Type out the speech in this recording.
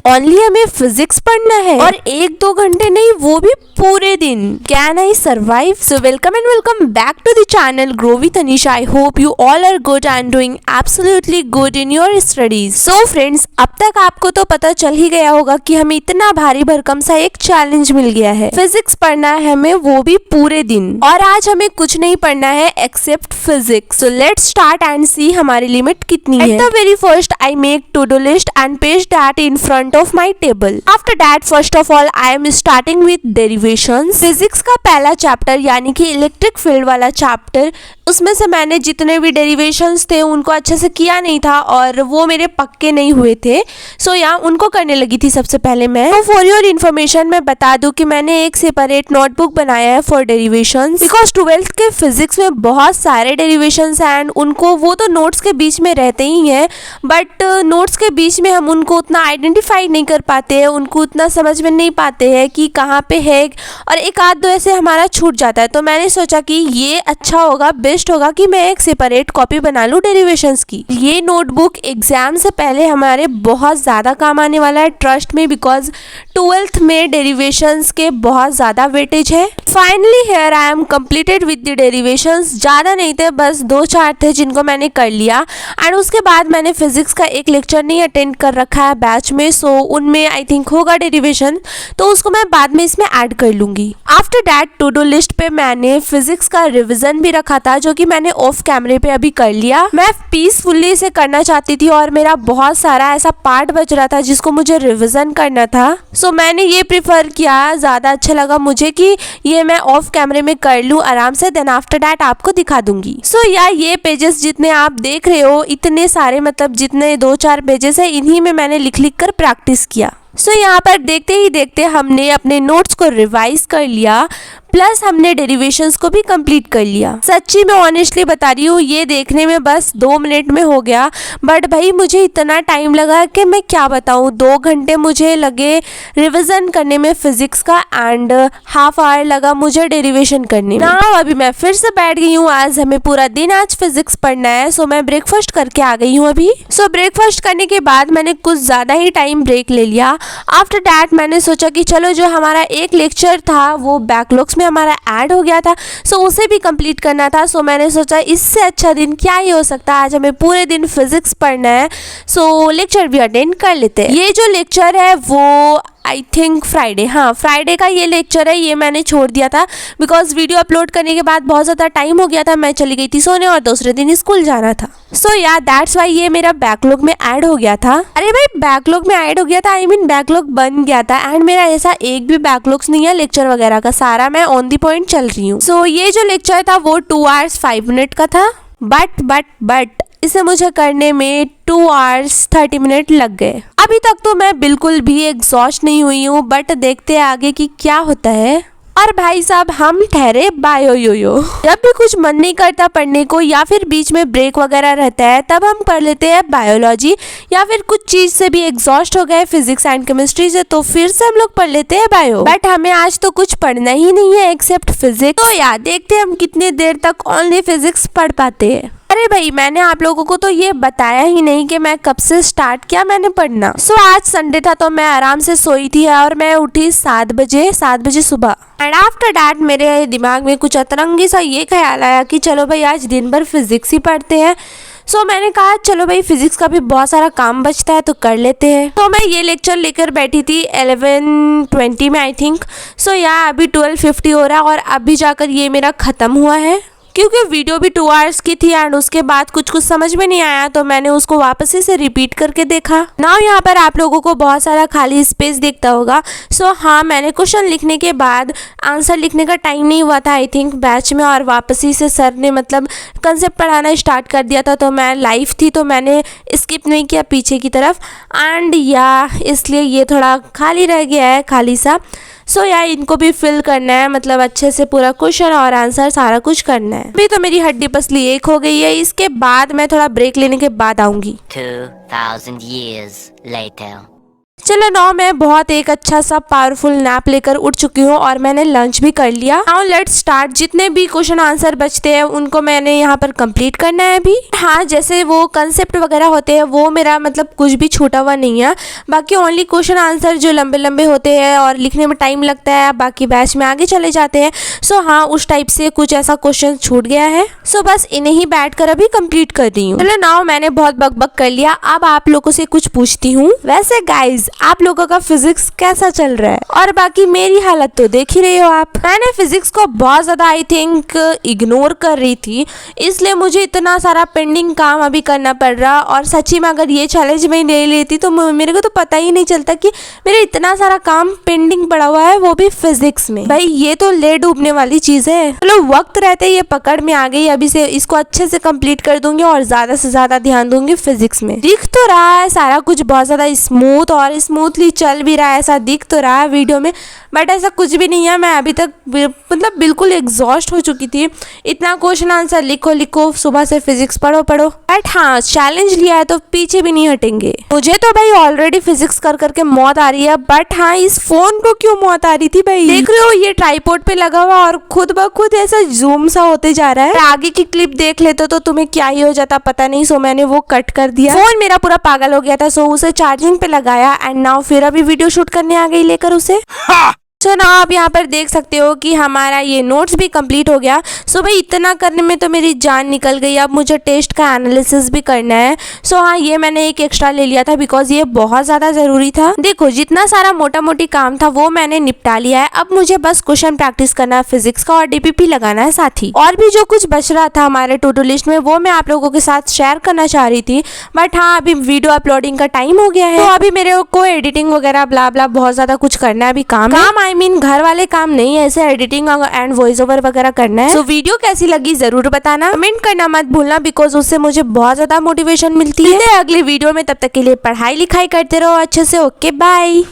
Only हमें physics पढ़ना है और 1-2 घंटे नहीं, वो भी पूरे दिन। Can I survive? So welcome and welcome back to the channel grow with Anisha. I hope you all are good and doing absolutely good in your studies. So friends, अब तक आपको तो पता चल ही गया होगा कि हमें इतना भारी भरकम सा एक चैलेंज मिल गया है। फिजिक्स पढ़ना है हमें, वो भी पूरे दिन। और आज हमें कुछ नहीं पढ़ना है except physics. So let's start and see हमारी लिमिट कितनी है। At the very first I make to do list and paste that in front of my table. After that first of all I am starting with derivations. Physics का पहला chapter यानी कि electric field वाला chapter, उसमें से मैंने जितने भी डेरिवेशंस थे उनको अच्छे से किया नहीं था और वो मेरे पक्के नहीं हुए थे। सो यहाँ उनको करने लगी थी सबसे पहले मैं। तो फॉर योर इन्फॉर्मेशन मैं बता दूं कि मैंने एक सेपरेट नोटबुक बनाया है फॉर डेरिवेशंस, बिकॉज 12th के फिजिक्स में बहुत सारे डेरिवेशंस हैं एंड उनको वो तो नोट्स के बीच में रहते ही हैं, बट नोट्स के बीच में हम उनको उतना आइडेंटिफाई नहीं कर पाते हैं, उनको उतना समझ में नहीं पाते हैं कि कहाँ पे है, और एक आध दो ऐसे हमारा छूट जाता है। तो मैंने सोचा कि ये अच्छा होगा, बेस्ट होगा कि मैं एक सेपरेट कॉपी बना लूँ डेरिवेशंस की। ये नोटबुक एग्जाम से पहले हमारे बहुत ज़्यादा काम आने वाला है, ट्रस्ट में, बिकॉज 12th में डेरिवेशंस के बहुत ज़्यादा वेटेज है। Finally here I am completed with the derivations. ज़्यादा नहीं थे, बस 2-4 थे जिनको मैंने कर लिया। एंड उसके बाद मैंने फिजिक्स का एक लेक्चर नहीं अटेंड कर रखा है बैच में, सो उनमें आई थिंक होगा डेरिवेशन, तो उसको मैं बाद में इसमें ऐड कर लूँगी। After that to do list पे मैंने फिजिक्स का रिविजन भी रखा था, जो कि मैंने ऑफ कैमरे पे अभी कर लिया। मैं पीसफुली इसे करना चाहती थी और मेरा बहुत सारा ऐसा पार्ट बच रहा था जिसको मुझे रिविजन करना था। सो मैंने ये प्रिफर किया, ज़्यादा अच्छा लगा मुझे कि ये मैं ऑफ कैमरे में कर लूँ आराम से, देन आफ्टर दैट आपको दिखा दूंगी। सो या ये पेजेस जितने आप देख रहे हो, इतने सारे मतलब जितने 2-4 पेजेस है, इन्हीं में मैंने लिख लिख कर प्रैक्टिस किया। सो यहाँ पर देखते ही देखते हमने अपने नोट्स को रिवाइज कर लिया, प्लस हमने डेरिवेशंस को भी कंप्लीट कर लिया। सच्ची मैं ऑनेस्टली बता रही हूँ, ये देखने में बस 2 मिनट में हो गया, बट भाई मुझे इतना टाइम लगा कि मैं क्या बताऊँ। 2 घंटे मुझे लगे रिवीजन करने में फिजिक्स का एंड हाफ आवर लगा मुझे डेरिवेशन करने में। ना अभी मैं फिर से बैठ गई हूँ, आज हमें पूरा दिन आज फिजिक्स पढ़ना है। सो मैं ब्रेकफास्ट करके आ गई हूँ अभी। सो ब्रेकफास्ट करने के बाद मैंने कुछ ज़्यादा ही टाइम ब्रेक ले लिया। आफ्टर दैट मैंने सोचा कि चलो जो हमारा एक लेक्चर था वो बैकलॉग्स में हमारा ऐड हो गया था, सो उसे भी कंप्लीट करना था। सो मैंने सोचा इससे अच्छा दिन क्या ही हो सकता है, आज हमें पूरे दिन फिजिक्स पढ़ना है, सो लेक्चर भी अटेंड कर लेते हैं। ये जो लेक्चर है वो आई थिंक फ्राइडे, हाँ फ्राइडे का ये लेक्चर है। ये मैंने छोड़ दिया था बिकॉज वीडियो अपलोड करने के बाद बहुत ज़्यादा टाइम हो गया था, मैं चली गई थी सोने और दूसरे दिन स्कूल जाना था। सो या दैट्स वाई ये मेरा बैकलॉग में ऐड हो गया था। अरे भाई बैकलॉग में ऐड हो गया था, आई मीन बैकलॉग बन गया था। एंड मेरा ऐसा एक भी बैकलॉग्स नहीं है लेक्चर वगैरह का, सारा मैं ऑन दी पॉइंट चल रही हूँ। सो ये जो लेक्चर था वो 2 hours 5 minute का था, बट इसे मुझे करने में 2 hours 30 minute लग गए। अभी तक तो मैं बिल्कुल भी एग्जॉस्ट नहीं हुई हूँ, बट देखते हैं आगे कि क्या होता है। और भाई साहब हम ठहरे बायो यो। जब भी कुछ मन नहीं करता पढ़ने को या फिर बीच में ब्रेक वगैरह रहता है, तब हम पढ़ लेते हैं बायोलॉजी, या फिर कुछ चीज से भी एग्जॉस्ट हो गए फिजिक्स एंड केमिस्ट्री से, तो फिर से हम लोग पढ़ लेते हैं बायो। बट हमें आज तो कुछ पढ़ना ही नहीं है एक्सेप्ट फिजिक्स। तो यार देखते हैं हम कितने देर तक ओनली फिजिक्स पढ़ पाते हैं। अरे भाई मैंने आप लोगों को तो ये बताया ही नहीं कि मैं कब से स्टार्ट किया मैंने पढ़ना। सो आज संडे था तो मैं आराम से सोई थी और मैं उठी 7 बजे सुबह। एंड आफ्टर डैट मेरे दिमाग में कुछ अतरंगी सा ये ख्याल आया कि चलो भाई आज दिन भर फिजिक्स ही पढ़ते हैं। सो मैंने कहा चलो भाई फिजिक्स का भी बहुत सारा काम बचता है तो कर लेते हैं। तो मैं ये लेक्चर लेकर बैठी थी 11:20 में आई थिंक। सो यार अभी 12:50 हो रहा है और अभी जाकर ये मेरा ख़त्म हुआ है, क्योंकि वीडियो भी 2 hours की थी एंड उसके बाद कुछ समझ में नहीं आया, तो मैंने उसको वापस से रिपीट करके देखा। नाउ यहाँ पर आप लोगों को बहुत सारा खाली स्पेस दिखता होगा। सो हाँ मैंने क्वेश्चन लिखने के बाद आंसर लिखने का टाइम नहीं हुआ था आई थिंक बैच में, और वापस ही से सर ने मतलब कंसेप्ट पढ़ाना स्टार्ट कर दिया था, तो मैं लाइव थी तो मैंने स्किप नहीं किया पीछे की तरफ, एंड या इसलिए ये थोड़ा खाली रह गया है, खाली सा। सो यार इनको भी फिल करना है, मतलब अच्छे से पूरा क्वेश्चन और आंसर सारा कुछ करना है। अभी तो मेरी हड्डी पसली एक हो गई है, इसके बाद मैं थोड़ा ब्रेक लेने के बाद आऊंगी। 2000 years later. चलो नाउ मैं बहुत एक अच्छा सा पावरफुल नैप लेकर उठ चुकी हूँ और मैंने लंच भी कर लिया। Now let's start. जितने भी क्वेश्चन आंसर बचते हैं उनको मैंने यहाँ पर कंप्लीट करना है अभी। हाँ, जैसे वो कंसेप्ट वगैरह होते हैं वो मेरा मतलब कुछ भी छूटा हुआ नहीं है। बाकी ओनली क्वेश्चन आंसर जो लंबे लंबे होते हैं और लिखने में टाइम लगता है, बाकी बैच में आगे चले जाते हैं। सो हाँ, उस टाइप से कुछ ऐसा क्वेश्चन छूट गया है। सो बस इन्हें ही बैठ कर अभी कंप्लीट कर रही हूँ। चलो नाउ मैंने बहुत बकबक कर लिया, अब आप लोगों से कुछ पूछती हूँ। वैसे गाइज आप लोगों का फिजिक्स कैसा चल रहा है? और बाकी मेरी हालत तो देख ही रहे हो आप। मैंने फिजिक्स को बहुत ज्यादा आई थिंक इग्नोर कर रही थी, इसलिए मुझे इतना सारा पेंडिंग काम अभी करना पड़ रहा। और सच्ची में अगर ये चैलेंज मैं ले लेती तो मेरे को तो पता ही नहीं चलता कि मेरा इतना सारा काम पेंडिंग पड़ा हुआ है, वो भी फिजिक्स में। भाई ये तो ले डूबने वाली चीज है। चलो वक्त रहते ये पकड़ में आ गई, अभी से इसको अच्छे से कंप्लीट कर दूंगी और ज्यादा से ज्यादा ध्यान दूंगी फिजिक्स में। दिख तो रहा है सारा कुछ बहुत ज्यादा स्मूथ और स्मूथली चल भी रहा है, ऐसा दिख तो रहा है वीडियो में, बट ऐसा कुछ भी नहीं है। मैं अभी तक मतलब बिल्कुल एग्जॉस्ट हो चुकी थी। इतना क्वेश्चन आंसर लिखो लिखो, सुबह से फिजिक्स पढ़ो पढ़ो। बट हाँ, चैलेंज लिया है तो पीछे भी नहीं हटेंगे। मुझे तो भाई ऑलरेडी फिजिक्स कर करके मौत आ रही है, बट हाँ इस फोन को क्यों मौत आ रही थी भाई? देख रहे हो ये ट्राइपॉड पे लगा हुआ और खुद ब खुद ऐसा जूम सा होते जा रहा है। आगे की क्लिप देख लेते तो तुम्हें क्या ही हो जाता पता नहीं। सो मैंने वो कट कर दिया। फोन मेरा पूरा पागल हो गया था, सो उसे चार्जिंग पे लगाया एंड नाउ फिर अभी वीडियो शूट करने आ गई लेकर उसे। सो ना आप यहाँ पर देख सकते हो कि हमारा ये नोट्स भी कंप्लीट हो गया। सो भाई इतना करने में तो मेरी जान निकल गई। अब मुझे टेस्ट का एनालिसिस भी करना है। सो हाँ, ये मैंने एक एक्स्ट्रा ले लिया था बिकॉज ये बहुत ज़्यादा ज़रूरी था। देखो जितना सारा मोटा मोटी काम था वो मैंने निपटा लिया है। अब मुझे बस क्वेश्चन प्रैक्टिस करना है फिजिक्स का और डीपीपी लगाना है साथ ही। और भी जो कुछ बच रहा था हमारे टू डू लिस्ट में वो मैं आप लोगों के साथ शेयर करना चाह रही थी, बट हाँ अभी वीडियो अपलोडिंग का टाइम हो गया है तो अभी मेरे को एडिटिंग वगैरह ब्ला ब्ला बहुत ज़्यादा कुछ करना है अभी। काम आई मीन घर वाले काम नहीं है, ऐसे एडिटिंग एंड वॉइस ओवर वगैरह करना है। सो वीडियो कैसी लगी जरूर बताना, कमेंट करना मत भूलना बिकॉज उससे मुझे बहुत ज्यादा मोटिवेशन मिलती है। अगले वीडियो में, तब तक के लिए पढ़ाई लिखाई करते रहो अच्छे से। Okay bye.